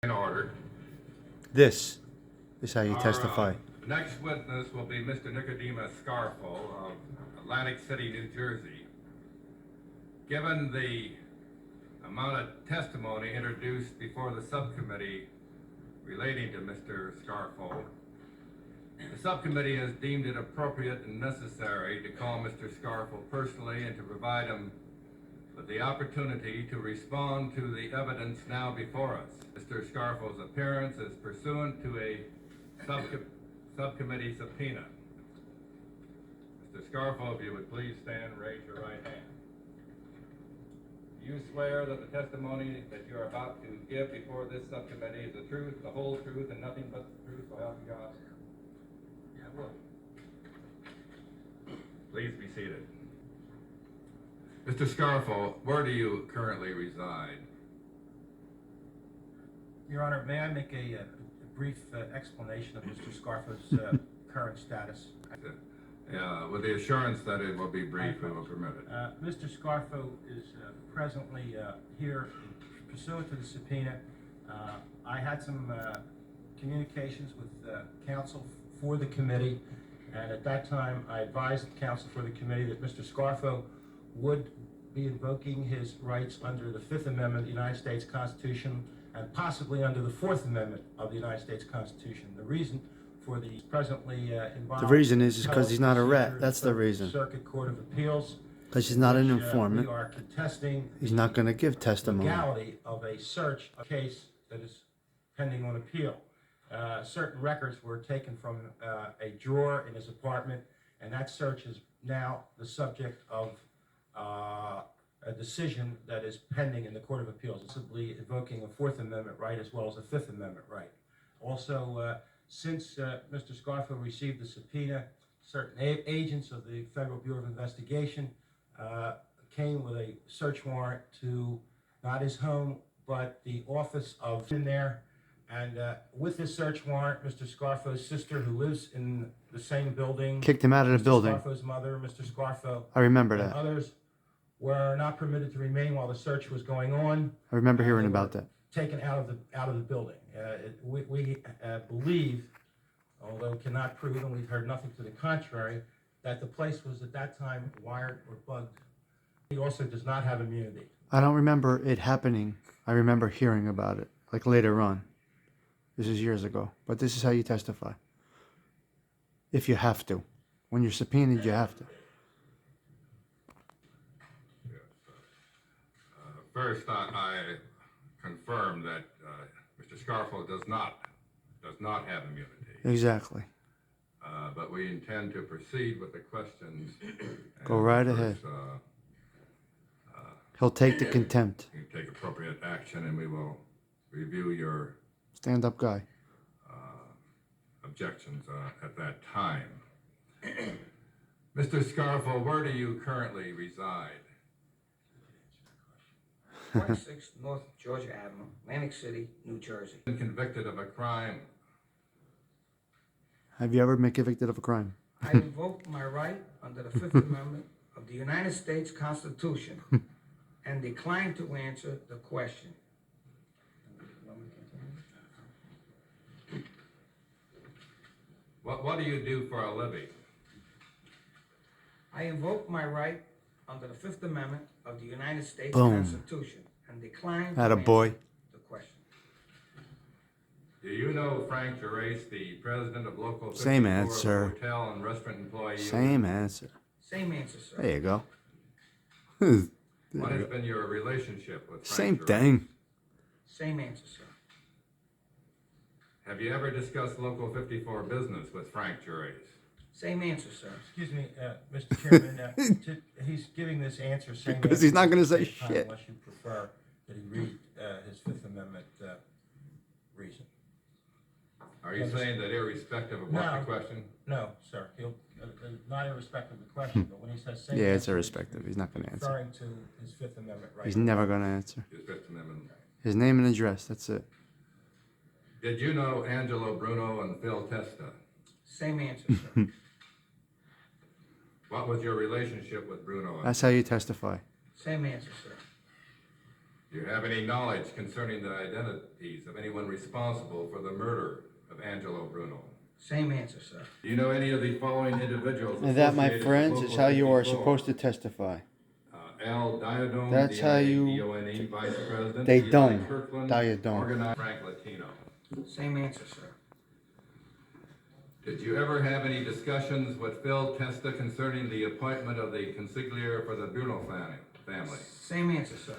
In order. This is how you testify. Next witness will be Mr. Nicodemus Scarfo of Atlantic City, New Jersey. Given the amount of testimony introduced before the subcommittee relating to Mr. Scarfo, the subcommittee has deemed it appropriate and necessary to call Mr. Scarfo personally and to provide him with the opportunity to respond to the evidence now before us. Mr. Scarfo's appearance is pursuant to a subcommittee subpoena. Mr. Scarfo, if you would please stand and raise your right hand. Do you swear that the testimony that you are about to give before this subcommittee is the truth, the whole truth, and nothing but the truth, so help you God? Yeah, I will. Please be seated. Mr. Scarfo, where do you currently reside? Your Honor, may I make a brief explanation of Mr. Scarfo's current status? With the assurance that it will be brief, we will permit it. Mr. Scarfo is presently here pursuant to the subpoena. I had some communications with counsel for the committee, and at that time I advised counsel for the committee that Mr. Scarfo would be invoking his rights under the Fifth Amendment of the United States Constitution and possibly under the Fourth Amendment of the United States Constitution. The reason for the presently involved... The reason is because he's not a rat. That's the reason. Circuit Court of Appeals. Because he's not an informant. We are contesting He's not going to give testimony. The legality of a search, a case that is pending on appeal. Certain records were taken from a drawer in his apartment, and that search is now the subject of a decision that is pending in the Court of Appeals, possibly invoking a Fourth Amendment right as well as a Fifth Amendment right. Also, since Mr. Scarfo received the subpoena, certain agents of the Federal Bureau of Investigation came with a search warrant to not his home, but the office of in there. And with this search warrant, Mr. Scarfo's sister, who lives in the same building, kicked him out of the building. Mr. Scarfo's mother, Mr. Scarfo, I remember and that. others were not permitted to remain while the search was going on. I remember hearing about that. Taken out of the building. We believe, although cannot prove, and we've heard nothing to the contrary, that the place was at that time wired or bugged. He also does not have immunity. I don't remember it happening. I remember hearing about it, like later on. This is years ago. But this is how you testify. If you have to. When you're subpoenaed, you have to. First, I confirm that Mr. Scarfo does not have immunity. Exactly. But we intend to proceed with the questions. Go right ahead. He'll take the contempt. You take appropriate action, and we will review your stand-up guy objections at that time. Mr. Scarfo, where do you currently reside? 26 North Georgia Avenue, Atlantic City, New Jersey. Been convicted of a crime. Have you ever been convicted of a crime? I invoke my right under the Fifth Amendment of the United States Constitution and decline to answer the question. What do you do for a living? I invoke my right under the Fifth Amendment of the United States Boom. Constitution and decline to Attaboy. answer the question. Do you know Frank Gerace, the president of Local 54 Same of the answer. Hotel and Restaurant Employee Same answer. Same answer, sir. There you go. What has been your relationship with Frank Same Gerace? thing. Same answer, sir. Have you ever discussed Local 54 business with Frank Gerace? Same answer, sir. Excuse me, Mr. Chairman, he's giving this answer same Because answer he's not gonna at the say same time, shit. Unless you prefer that he read his Fifth Amendment reason. Are you saying that irrespective of what No. the question? No, sir. He'll not irrespective of the question, but when he says same Yeah, it's answer, irrespective. He's not going to answer. referring to his Fifth Amendment right. He's never going to answer. His Fifth Amendment. His name and address, that's it. Did you know Angelo Bruno and Phil Testa? Same answer, sir. What was your relationship with Bruno? That's how you testify. Same answer, sir. Do you have any knowledge concerning the identities of anyone responsible for the murder of Angelo Bruno? Same answer, sir. Do you know any of the following individuals? And that, my associated with friends, is Local how you are 54? supposed to testify. L. Diodone, That's how you- D-I-A-D-O-N-E, Vice President. They Eli don't. Kirkland, Diodone. Organizer, Frank Latino. Same answer, sir. Did you ever have any discussions with Phil Testa concerning the appointment of the consigliere for the Bruno family? Same answer, sir.